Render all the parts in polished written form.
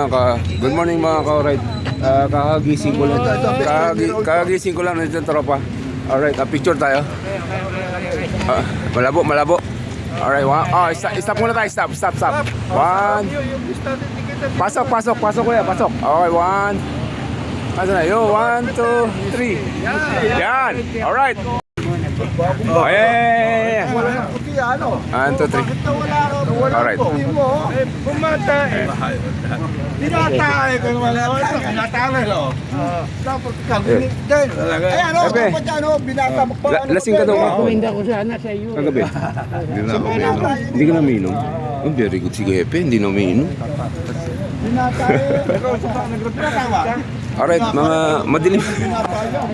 Good morning mga ka-alright. Kakagising ko lang. Kakagising ko lang nito tropa. Alright, picture tayo. Malabo. Alright, stop muna tayo. Stop. One. Pasok kuya, pasok. Okay, one. Ano na yun? 1, 2, 3. Yan. Alright. Oh, yeah. 1, 2, 3. Alright. Bumata eh. Tinatay ko naman. Tinatay ko. Dapat kami. Ay ano, dapat ano, binata mo pa. Lasing ka daw ako. Kuminda ko sana sa iyo. Kagabi. Hindi ka na umiinom. Oh, very good si Gepe. Hindi na umiinom. Alright, mga madilim.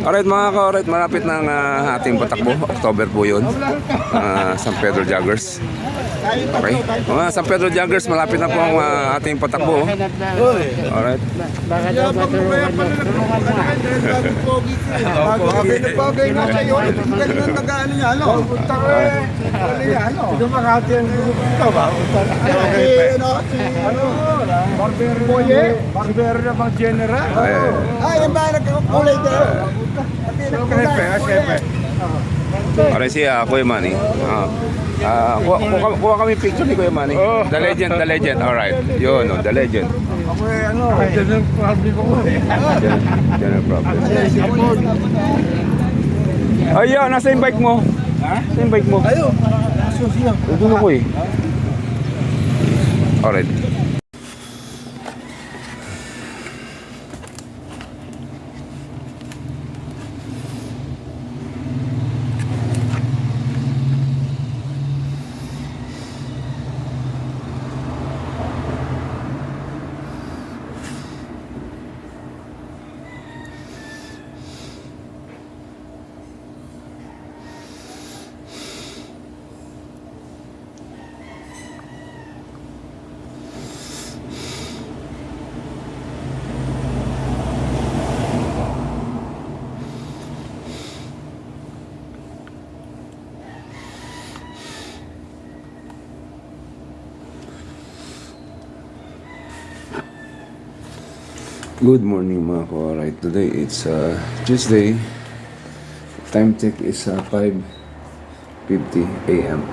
Alright mga ka-alright, malapit na ang ating patakbo. October po yun. San Pedro Joggers. Okay. Mga San Pedro Joggers, malapit na po ang ating patakbo. Alright. Baka daw matulungan mo. Bagay nga sa'yo. Galing ang tagaan niya, ano? Ito Makati ang grupo ito ba? Barber na bang general? Yan ba nagkakulay din? Siyempre. Alright si Kuya Manny. Kuha kami picture ni Kuya Manny. The legend. Alright. Yun, the legend. Ako general problem ko General problem. Ayun, nasa yung bike mo? Nasa yung bike mo? Ayun. Doon ako eh. Alright. Good morning mga ko-alright. Today it's Tuesday. Time check is 5:50 AM.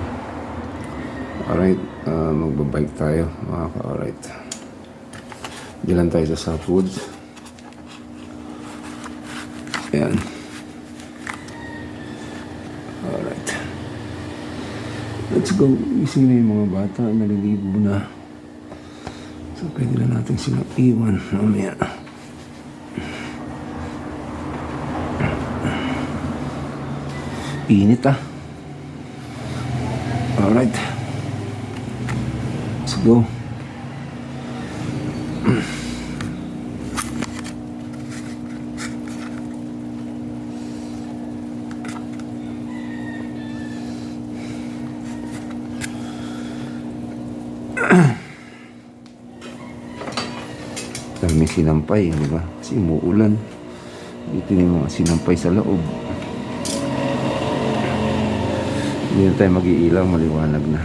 Alright, magbabike tayo mga ko-alright. Diyan tayo sa Southwood. Ayan. Alright. Let's go. Ising na yung mga bata. Naliligo na. So pwede na natin silang iwan mamaya. Init Alright. Let's go. May sinampay, di ba? Kasi umuulan. Dito yung mga sinampay sa loob. Hindi na tayo mag-iilaw, maliwanag na.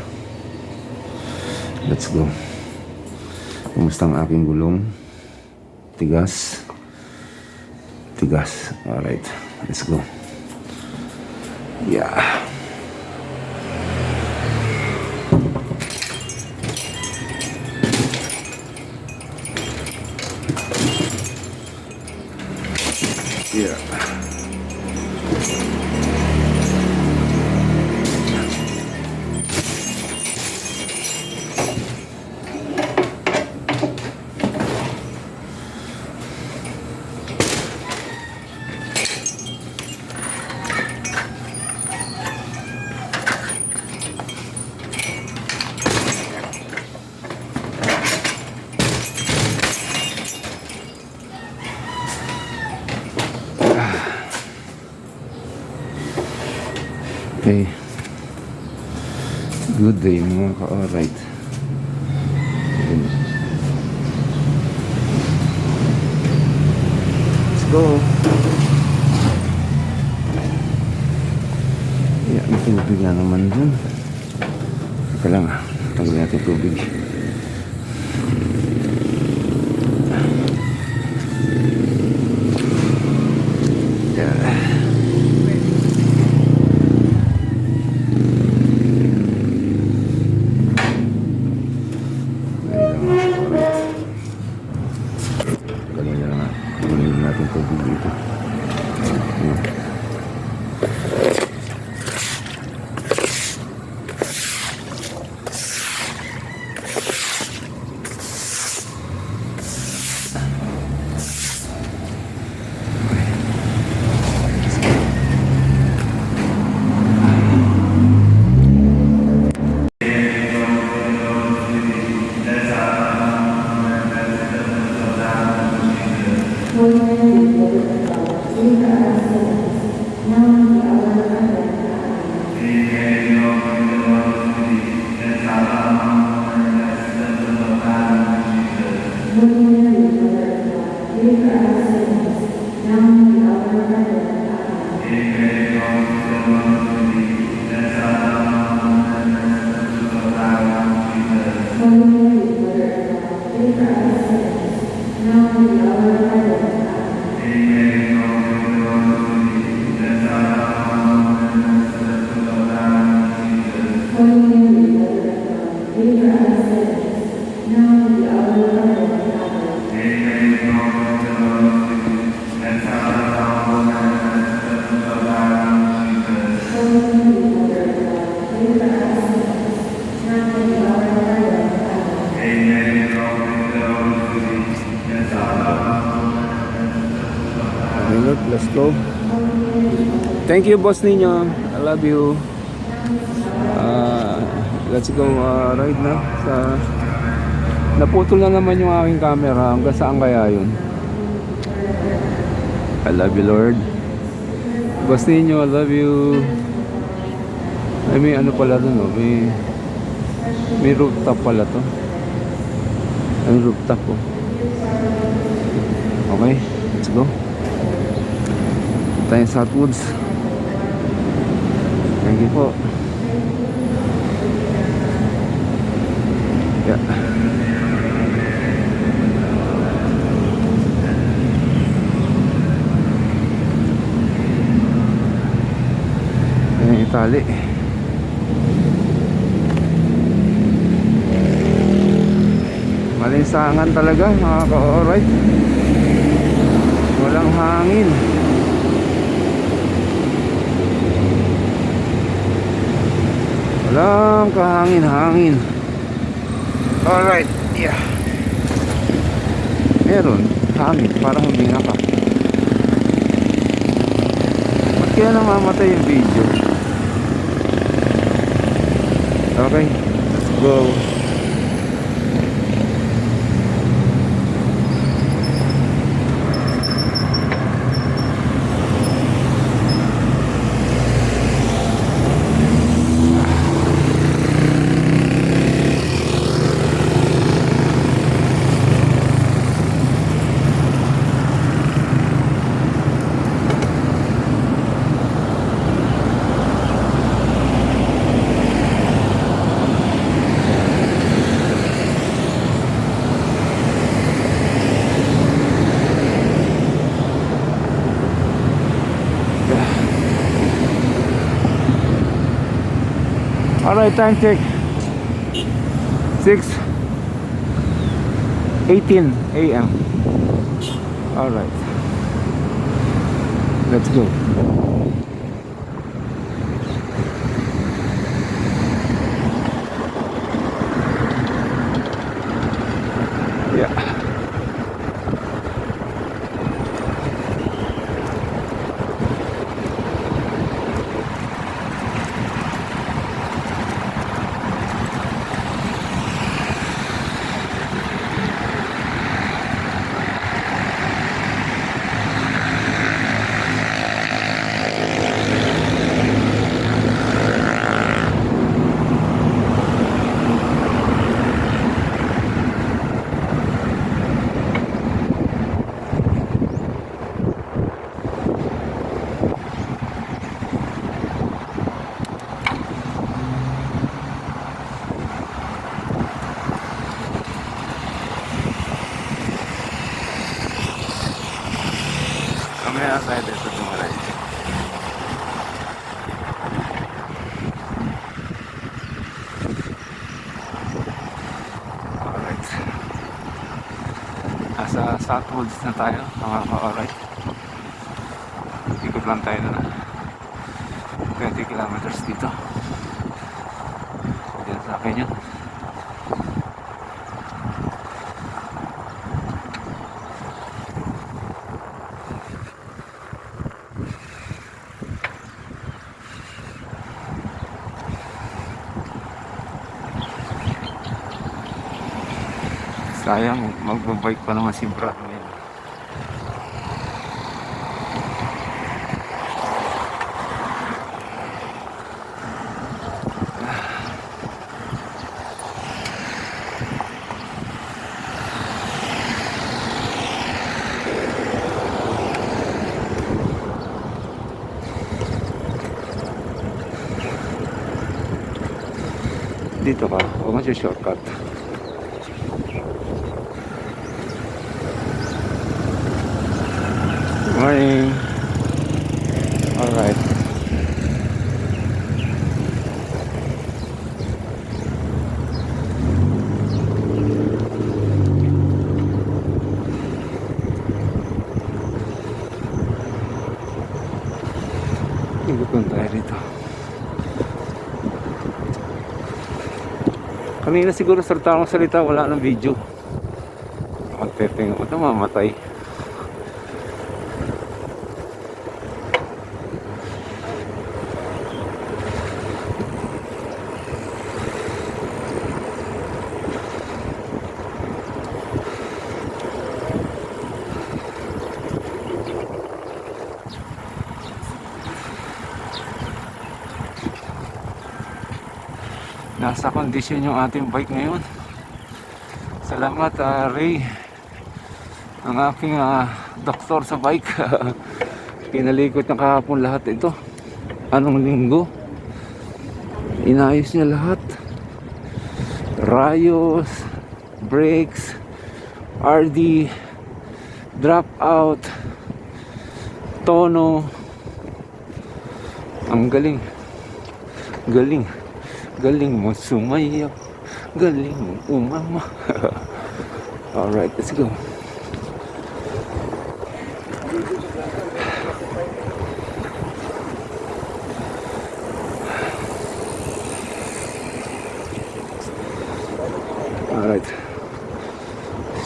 Let's go. Kumusta ang aking gulong? Tigas. Alright, let's go. Yeah. Yeah. Okay. Good day mga ka-alright. Let's go. Yeah, may tubig na naman dun. Teka lang, tanggalin natin tubig. Let's go. Thank you, boss ninyo. I love you. Let's go ride na. Naputol na naman yung aking camera. Hanggang saan kaya yun? I love you, Lord. Boss ninyo, I love you. Ay, may ano pala dun, no? May rooftop pala to. Ay, rooftop po. Okay, let's go. Tayo sa Southwoods. Thank you po. Yeah. Ayan yung tali. Malinsangan talaga mga ka-alright. Walang hangin. Walang kahangin-hangin. Alright, yeah. Meron, hangin, parang huminga ka. Ba't kaya namamatay yung video? Okay, let's go. Alright, time check 6:18 a.m. Alright, let's go. Yeah. Mamaya tayo dito dumaray. Alright. Nasa Southwoods na tayo. Alright. Ikot lang tayo na 20 kilometers dito. Diyan sa akin yun. Sayang, magbabike pa naman si Brad ngayon. Dito ka, huwag mo siya shortcut. Morning. Alright. Ikot tayo rito. Kanina siguro akong salita, wala ng video. Magte-tenga ko ito, mamatay. Nasa kondisyon yung ating bike ngayon. Salamat Ray, ang aking doktor sa bike. Pinalikot na kahapon lahat ito. Anong linggo, inayos niya lahat. Rayos, brakes, RD, drop out, tono. Ang galing. Galing. Galing mo sumayaw, galing mo umama. Alright, let's go. Alright,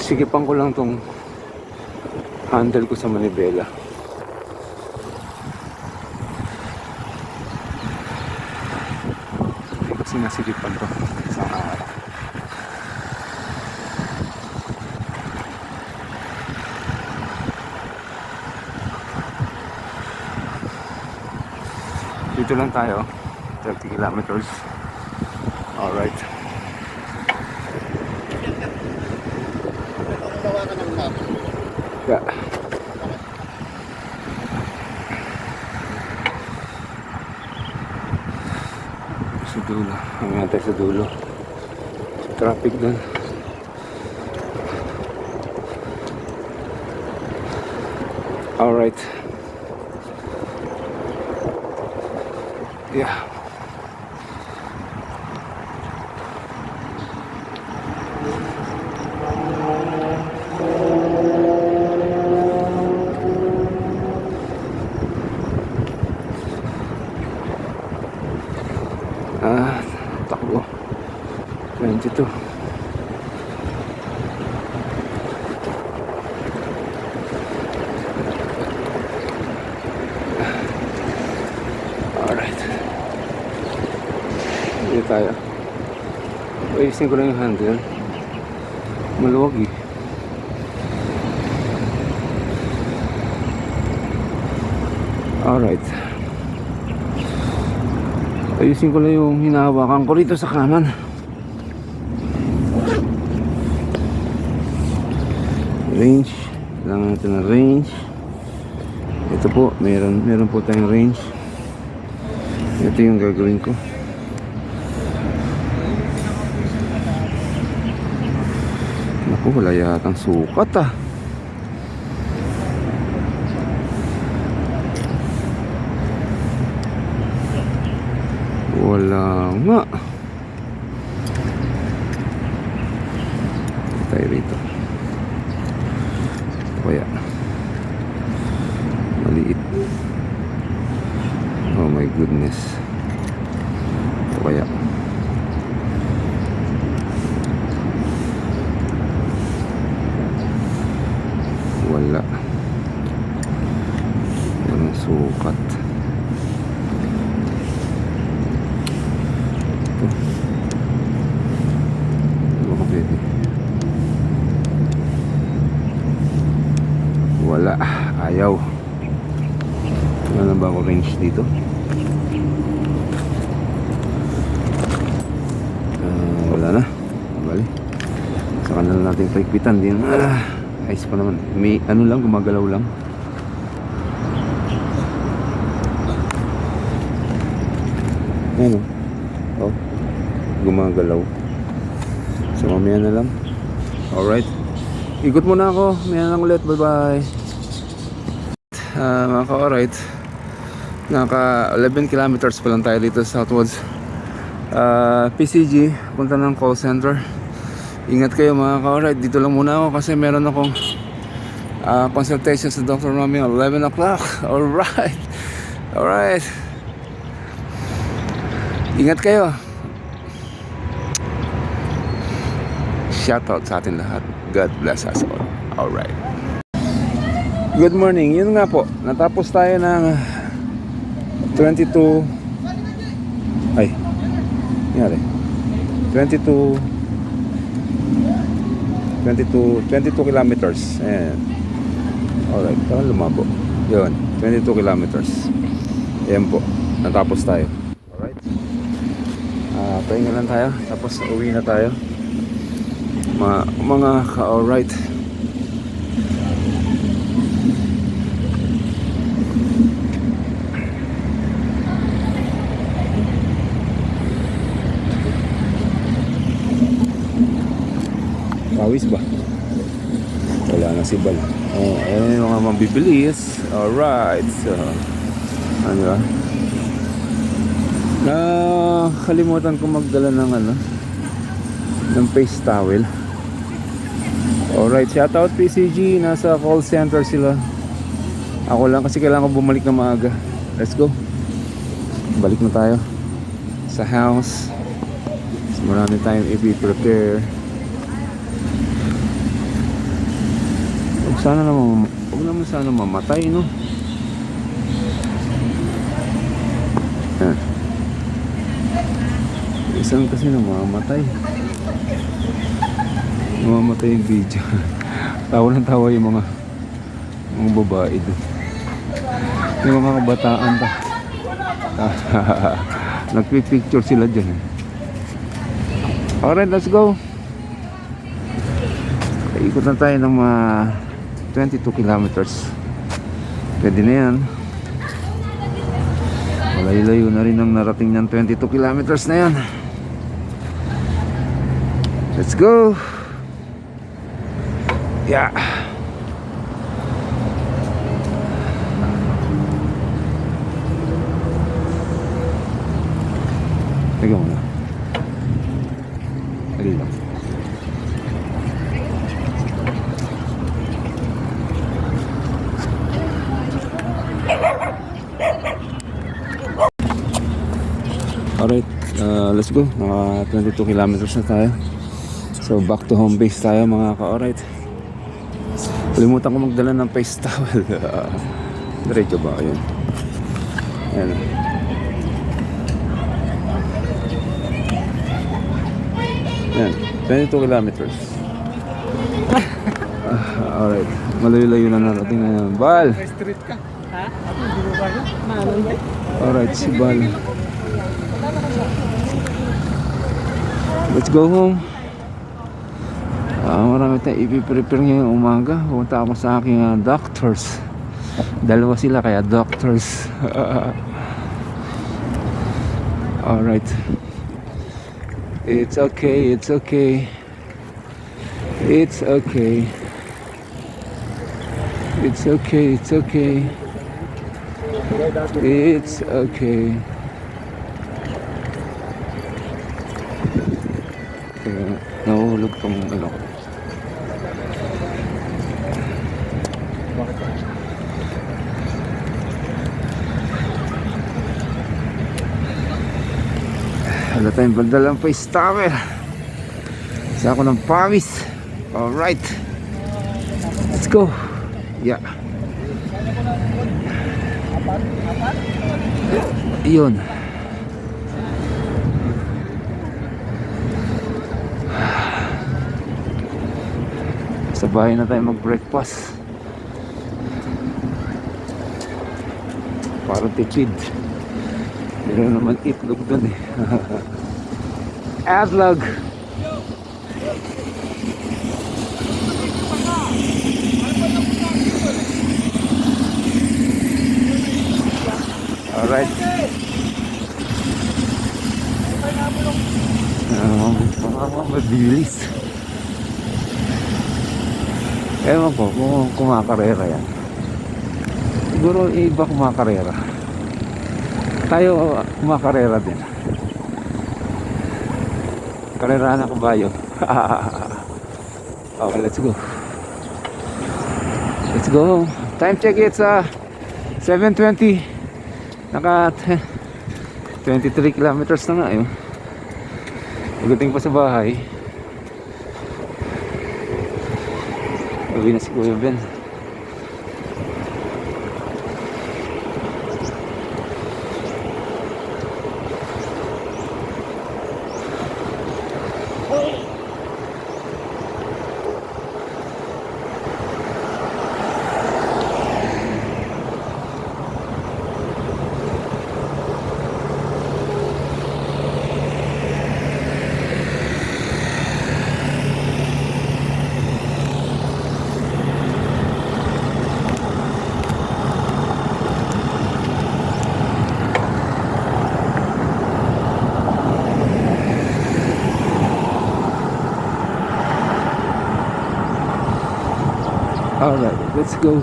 sigipan ko lang tong handle ko sa manibela. Sinasilipan ko sa araw. Dito lang tayo, 30 kilometers. Alright. Yeah. Sa dulo, hanggang tayo sa dulo. Traffic doon. Alright. Yeah. Takbo 22. Alright, hindi tayo. Ayusin ko lang yung handle, maluwag eh. Alright, ayusin ko lang yung hinahawakan ko rito sa kanan. Range, kailangan natin ng range. Ito po, meron po tayong range. Ito yung gagawin ko. Naku, wala yatang sukat ah. Wala nga. Tayo rito. Kaya maliit. Oh my goodness. Kaya wala. Walang sukat. Wala, ayaw. Wala na ba ako range dito? Wala na. Bali, saka na lang natin paikpitan din. Ayos pa naman. May ano lang, gumagalaw lang. Ano? Oh, gumagalaw. So mamaya na lang. Alright. Ikot muna ako. Mamaya na lang ulit. Bye bye. Mga ka-alright, naka 11 kilometers pa lang tayo dito sa Southwoods. PCG, punta ng call center. Ingat kayo mga ka-alright. Dito lang muna ako kasi meron akong consultation sa Dr. Mami 11 o'clock. Alright. Alright. Ingat kayo. Shoutout sa atin lahat. God bless us all. Alright. Good morning. Yun nga po. Natapos tayo ng 22 ay nangyari 22 kilometers. Ayan. Alright. Parang lumabo. Yun. 22 kilometers. Ayan po. Natapos tayo. Alright. Pahinga lang tayo. Tapos uwi na tayo. Mga ka-alright. Pawis ba? Wala na si Bal. Ayan yung mga mabibilis. Alright. So, ano ba? Nakalimutan ko magdala ng ng face towel. Alright, shout out PCG. Nasa call center sila. Ako lang kasi kailangan ko bumalik na maaga. Let's go. Balik na tayo sa house. So, marami tayong i-prepare. Huwag naman sana mamatay, no? Yan. Isang kasi namamatay. Namamatay yung video. Tawa ng tawa yung mga babae doon. Yung mga kabataan pa. Nagpipicture sila dyan. Alright, let's go. Ikot na tayo ng mga 22 kilometers. Pwede na yan. Malayo-layo na rin ang narating ng 22 kilometers na yan. Let's go. Yeah. Teka muna. Dali lang. Alright, let's go. Naka 22 kilometers na tayo. So back to home base tayo mga ka-alright. Kalimutan ko magdala ng face towel. Diretso ba? Ayan. Ayan. Ayan. 22 kilometers. Alright. Malayo-layo na narating na yan. Bal! Street ka. Ha? Alright, si Bal. Let's go home. Marami tayong ipiprepare ngayong umaga. Pumunta ako sa aking doctors. Dalawa sila kaya doctors. Alright. It's okay, it's okay. It's okay. It's okay, it's okay. It's okay. Nahulog tong ano ko. Wala tayong bandalang face towel. Isa ako ng pawis. Alright. Let's go. Yeah. Yun. Sa bahay na tayo mag-breakfast. Parang tipid. Meron naman itlog dun eh. Adlog. Alright. bilis. Ewan ko kung kumakarera yan. Siguro iba kumakarera. Tayo kumakarera din. Karera ng kabayo. Okay, let's go. Let's go. Time check, it's 7:20. Naka 23 kilometers na nga yun. Pagdating pa sa bahay, uwi na si Kuya Ben. Alright, let's go.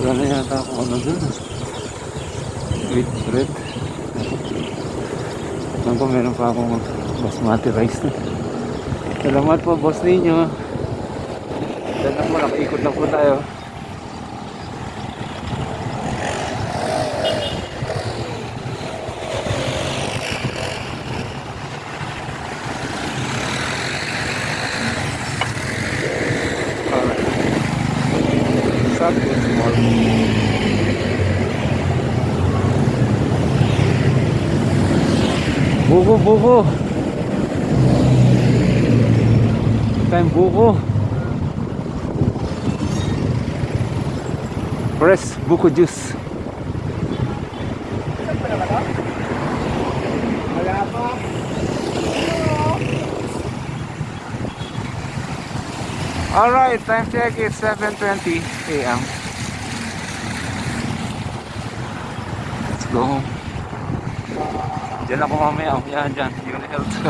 Wala na yata akong ano dun. Wheat bread. Alam ko meron pa akong basmati rice na. Salamat po boss ninyo. Dahil na po, nakaikot na po tayo. Buko. Time buko. Fresh buko juice. Wala pa. Alright, time check is 7:20 a.m. Let's go home. Diyan ako mamaya. Yan, dyan. Unihealth.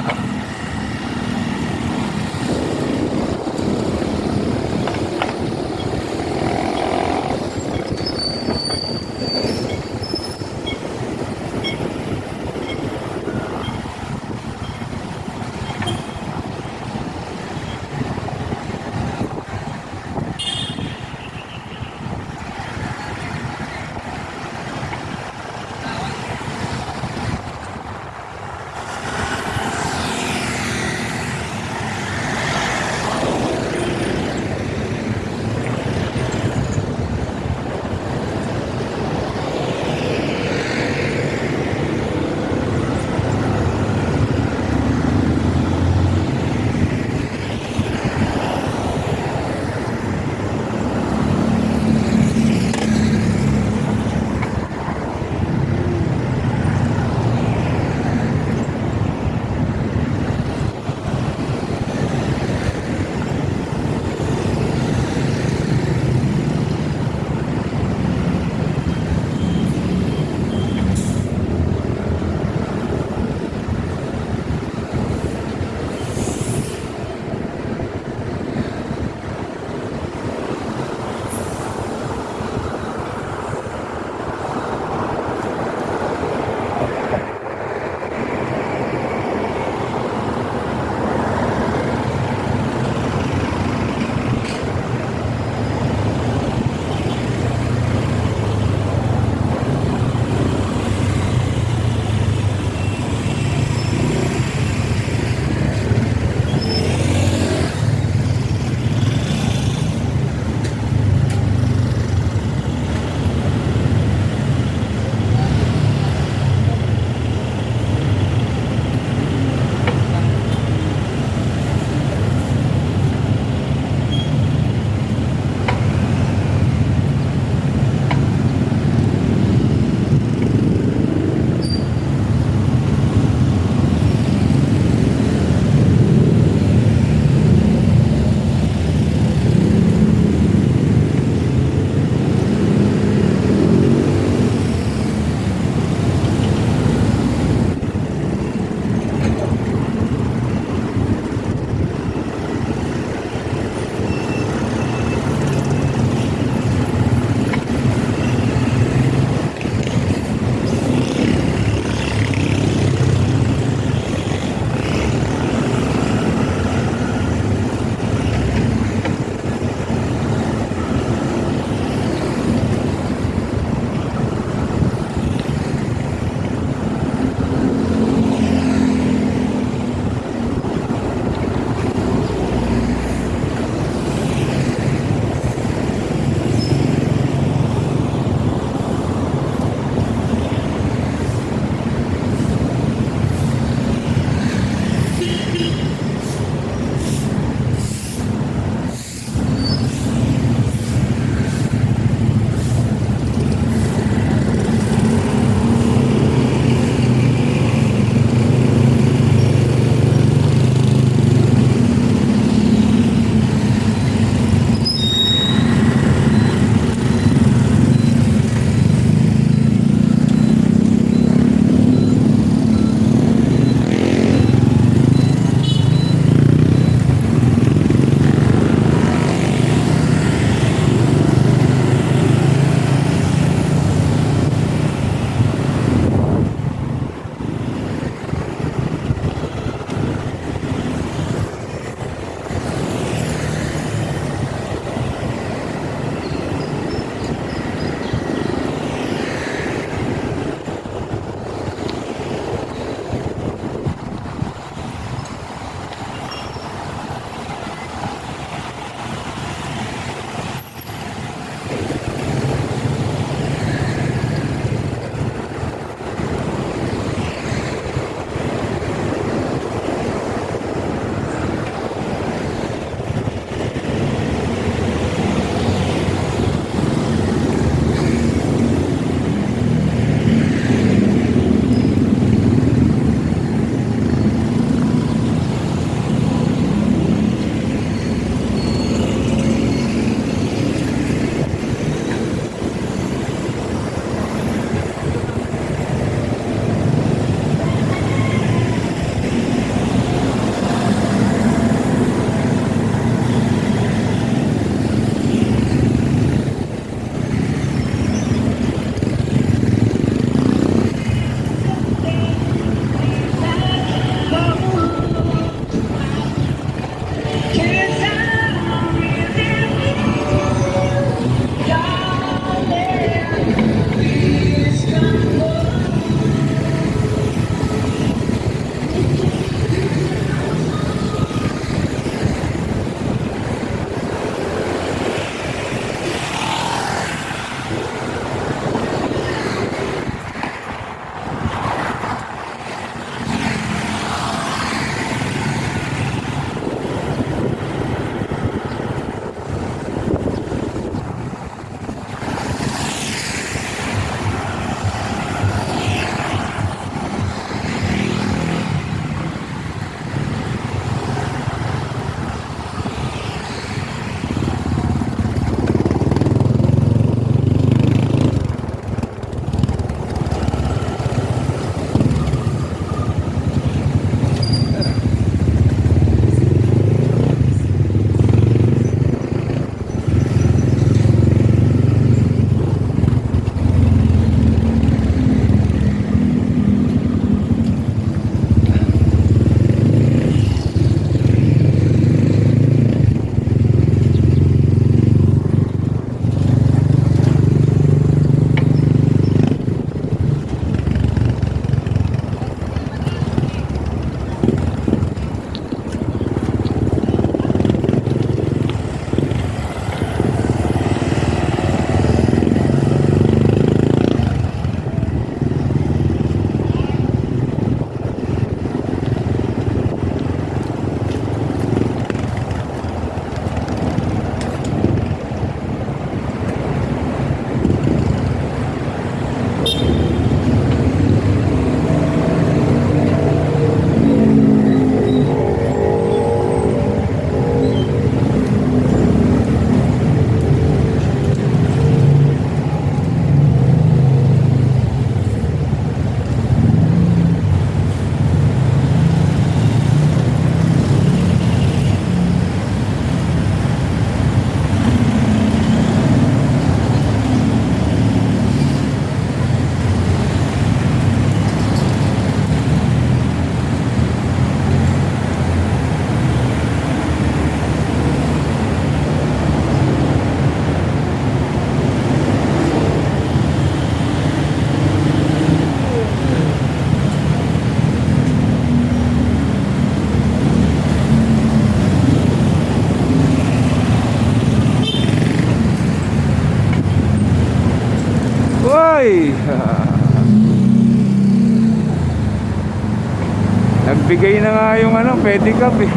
Nagbigay na nga yung ano, pedicab eh.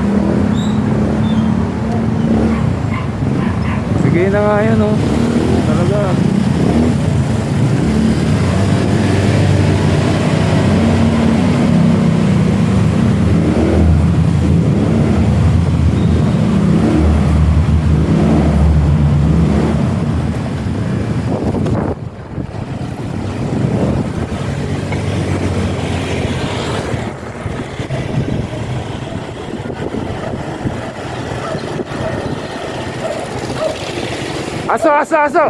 Bigay na nga yan oh. Talaga. Aso, aso, aso.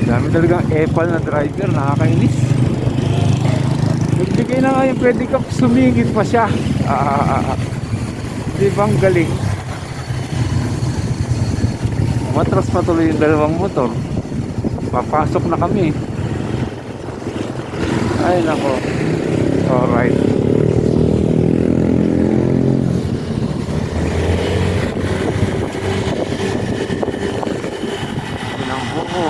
Dami talagang epal na driver, nakakainis. Nagbigay na nga yung pedicab, sumingit pa siya. Di ba ang galing? Matras pa tuloy yung dalawang motor. Papasok na kami. Ay nako. Alright. Pinang buko.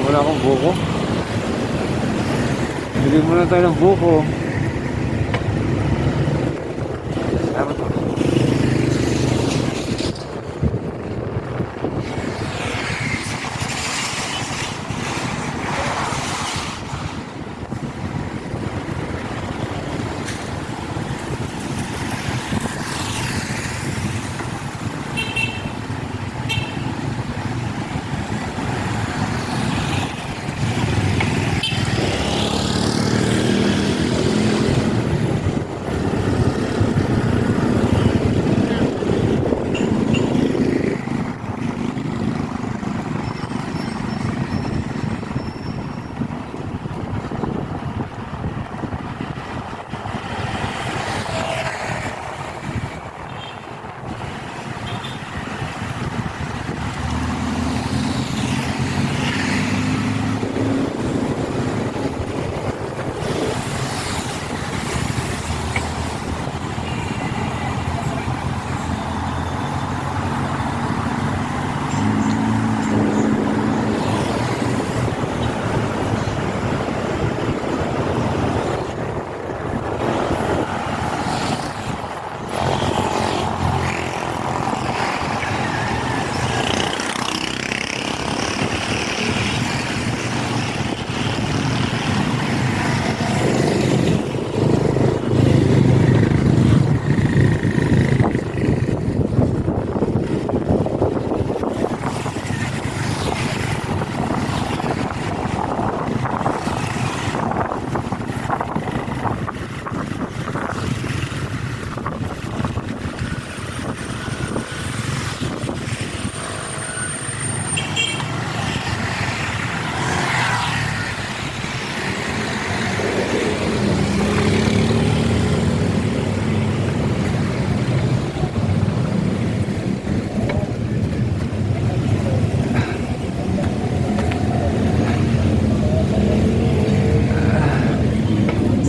Wala akong buko. Bili muna tayo ng buko. Salamat po.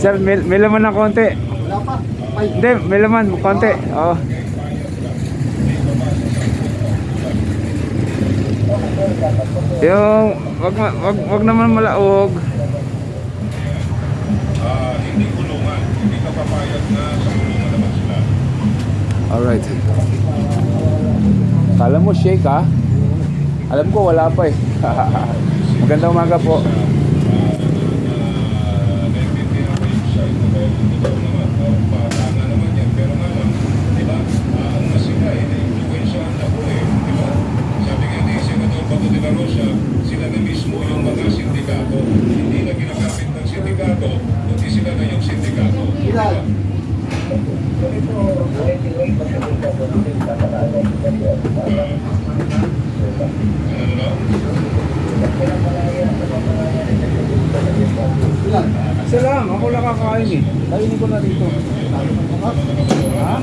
Sir, may laman ng konti. Wala pa. Hindi, may laman, konti. Oo. Yung, wag naman malaog. Hindi kulungan, hindi ka papayag na sa kulungan naman sila. Alright. Kala mo shake ha? Alam ko wala pa eh. Magandang umaga po. Sila na mismo yung mga sindikato, hindi na ginagamit ng sindikato, kundi sila na yung sindikato. Isa lang, ako lang kakain eh. Kainin ko na dito. Ha?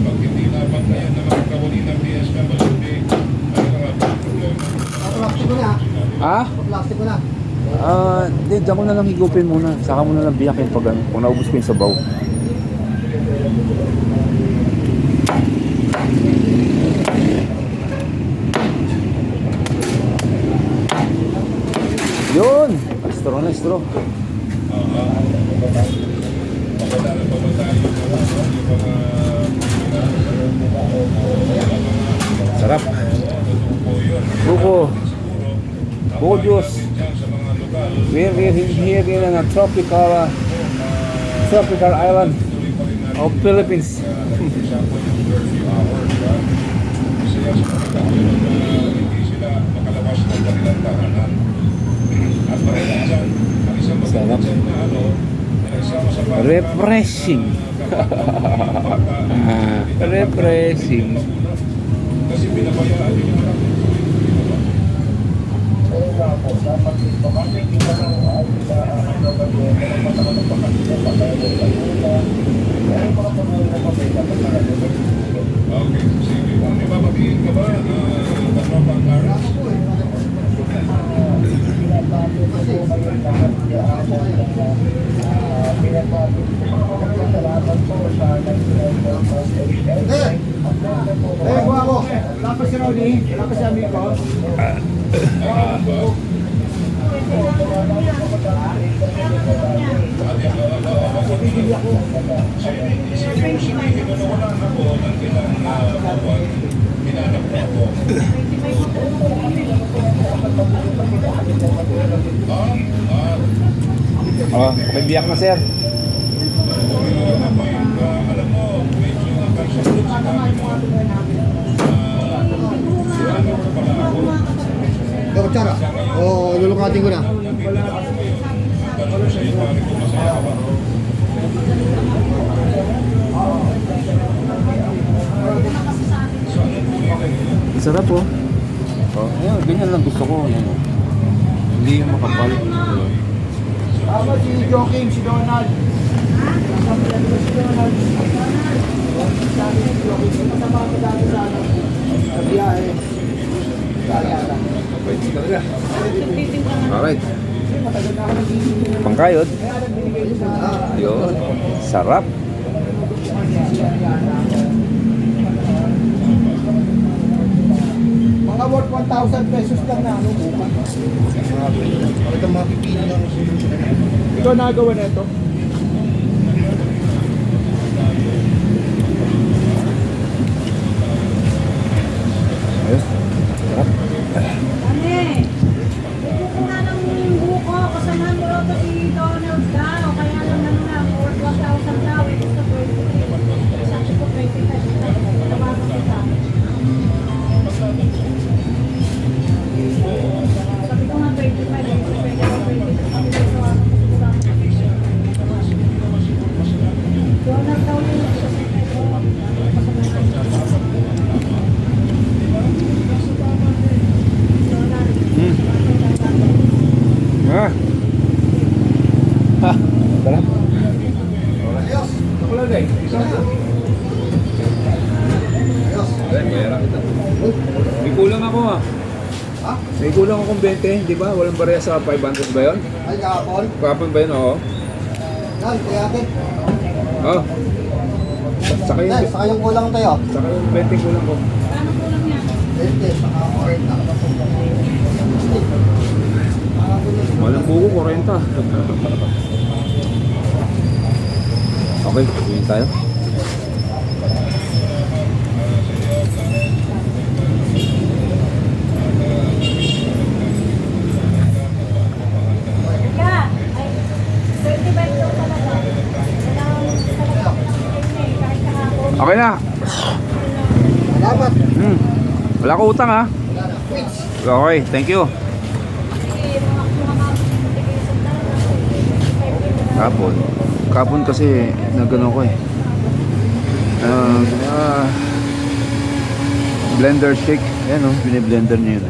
Pag hindi dapat na yan na magkawali ng DSWD, ano nga problema? Plastic ko na. Ha? Plastic ko na. Hindi, dyan ko na lang higupin muna. Saka mo na lang biyakin pag ano, kung naubos ko yung sabaw. Yun! Estro na, estro. Sarap. Buko. Buko juice. We're here in a tropical island of Philippines. Sarap. Refreshing. Refreshing. Kasi pinabayaan yung mga okay, sige. May babatiin ka ba na katropang Clarence? Kuha ko. Lapis si Ronnie. Lapis si amigo. Oh, may biyak na sir. Ako tsara. Oo, lulukatin ko na. Sarap po. Oh, ayun, ganyan lang gusto ko. Ano. Hindi yung makapal. Tama si Joking, si Donald. Sa biyahe. Alright. Pangkayod. Ayun. Sarap. Mga worth 1,000 pesos lang na ano buka. Ito mapipili lang. Ikaw nagawa na ito? Ayos. Sarap. Kami, buko na ng buko, kasama mo raw to si Donald daw, kaya lang lang, worth 1,000 daw, ito sa 23. Sabi ko 25, tawagan kita. Sabi ko nga 25, pwede ako 23, sabi ko tawagan ko siguro ako. Donald daw yun, sa Ah. Ha. Sarap. Ayos. Ako lang guys. May kulang ako ah. Ha? May kulang akong 20, di ba? Walang bareha sa 500 ba yun? Ay, kahapon. Kapon ba yun? Oo. Yan, kaya ate. Oh. Saka yung, Yan, saka yung kulang tayo. saka yung 20 kulang ko. Paano kulang yan? 20, saka 40. Walang buko, 40. Okay, uwi tayo. Ka, ay, 25 daw talaga. Kahit kahapon. Okay na. Salamat. Wala ko utang ha. Okay, thank you. Kapon kasi nagano ko eh. Blender shake. Ayan oh, biniblender niya yun.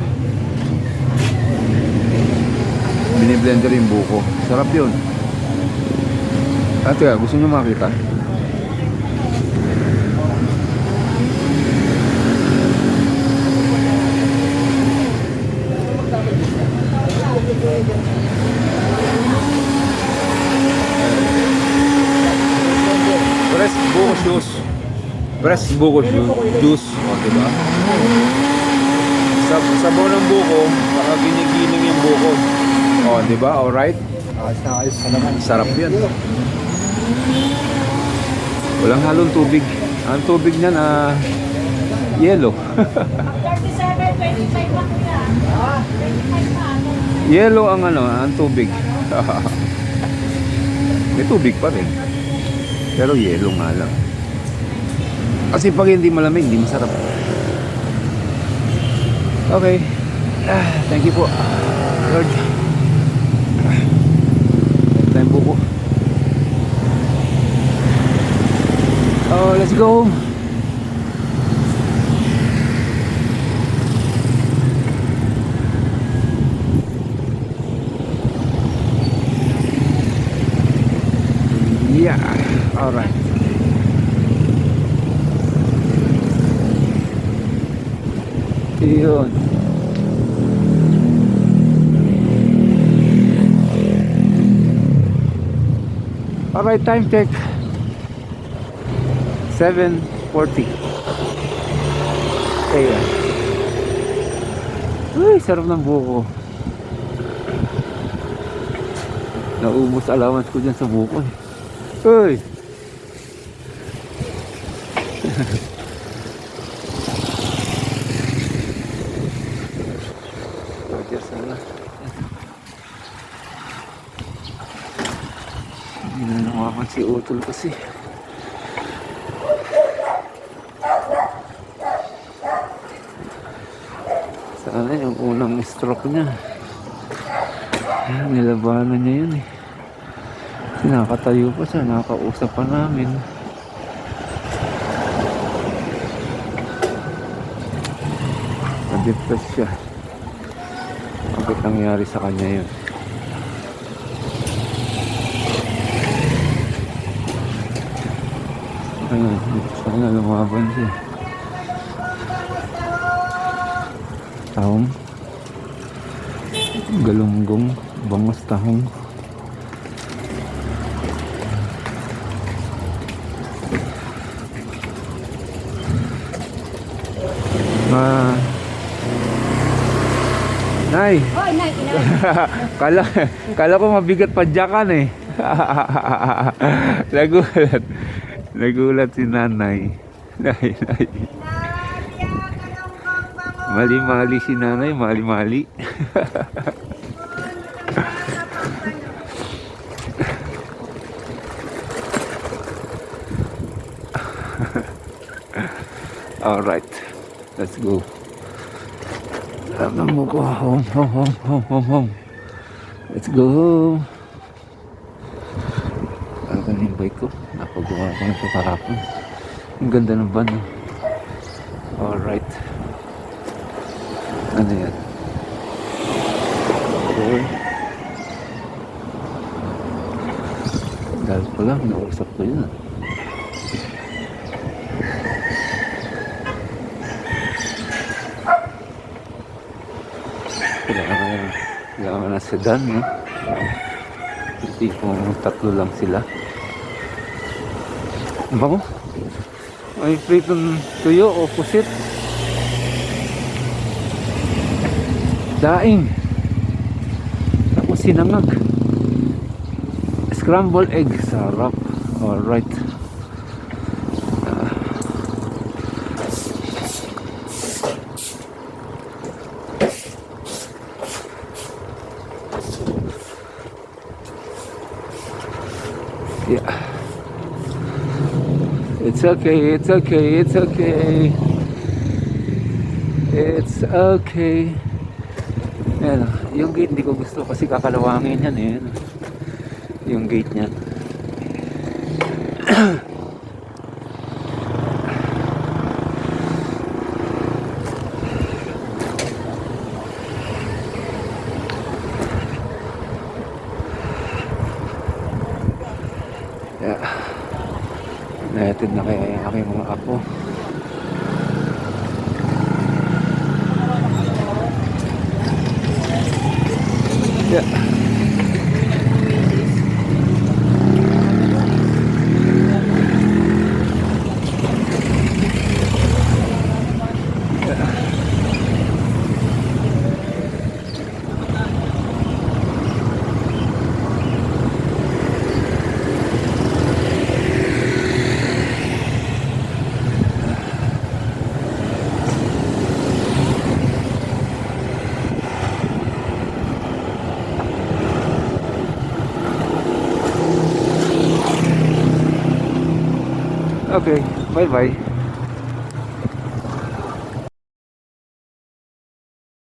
Biniblender yung buko. Sarap yun. Ate, gusto niyo makita? Press buko juice. Press buko juice. O, diba? Sabaw ng buko, baka ginigiling yung buko. O, diba? Alright? Ayos na ayos. Salamat. Sarap yan. Walang halong tubig. Ang tubig niyan, yellow. 37, 25 pa kuya. 25 pa. Yellow ang ang tubig. May tubig pa rin. Pero yellow nga lang. Kasi pag hindi malamig, hindi masarap. Okay. Thank you po, Lord. Time po po. Oh, let's go home. Yeah, all right. Yun. All right, time check. 7:40. Ayan. Uy, sarap ng buko. Naubos allowance ko dyan sa buko eh. Uy! Gorgeous na. Hindi na nakakan si Utol kasi. Sana yung unang stroke niya. Nilabanan niya yun eh. Nakatayo pa siya, nakakausap pa namin. Na-depress siya. Bakit nangyari sa kanya yun? Ayun, sana lumaban siya. Tahong. Galunggong, bangos tahong. Nay. Hoy, Nay, Kala ko mabigat padyakan eh. Nagulat si nanay. Nay. Mali-mali si nanay, mali-mali. All right, let's go. Alam mo ko, home. Let's go. Ano ka yung bike ko? Napagawa ko na ito kahapon. Ang ganda ng van. All right. Ano yan? Okay. Dahil pala, nausap ko yun. Kailangan na sedan, no? tipong tatlo lang sila. Ang bango. May pritong tuyo o pusit. Daing. Tapos sinangag. Scrambled egg. Sarap. Alright. Yeah. It's okay, it's okay, it's okay. It's okay. Ayan, yung gate hindi ko gusto kasi kakalawangin yan eh. Yung gate niya. Yeah. Nahatid na kaya yung aking mga apo. Yeah. Okay, bye bye.